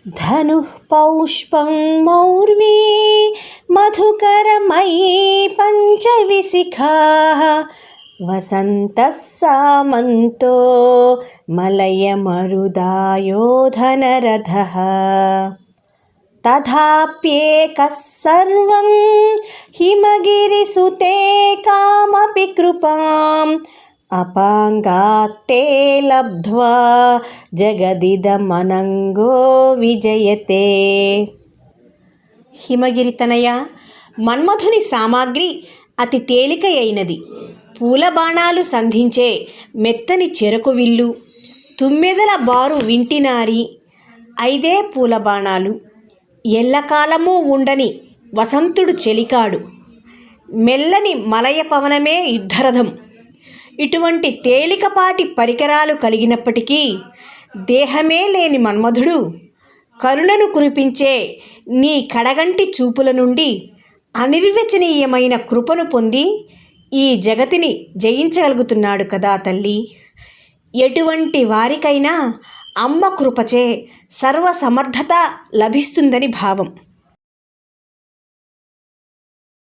धनुः पौष्पं मौर्वी मधुकरमयी पञ्चविशिखाः वसन्तः सामन्तो मलयमरुदायो धनरथः तथाप्येकः सर्वं हिमगिरिसुते कामपि कृपाम् अपाङ्गात्ते लब्ध्वा జగదిదమనంగో విజయతే. హిమగిరితనయ, మన్మథుని సామాగ్రి అతి తేలిక అయినది. పూల బాణాలు సంధించే మెత్తని చెరకు విల్లు, తుమ్మెదల బారు వింటినారి, 5 పూల బాణాలు, ఎల్లకాలమూ ఉండని వసంతుడు చెలికాడు, మెల్లని మలయ పవనమే యుద్ధరథం. ఇటువంటి తేలికపాటి పరికరాలు కలిగినప్పటికీ దేహమే లేని మన్మధుడు కరుణను కురిపించే నీ కడగంటి చూపుల నుండి అనిర్వచనీయమైన కృపను పొంది ఈ జగతిని జయించగలుగుతున్నాడు కదా తల్లి. ఎటువంటి వారికైనా అమ్మ కృపచే సర్వసమర్థత లభిస్తుందని భావం.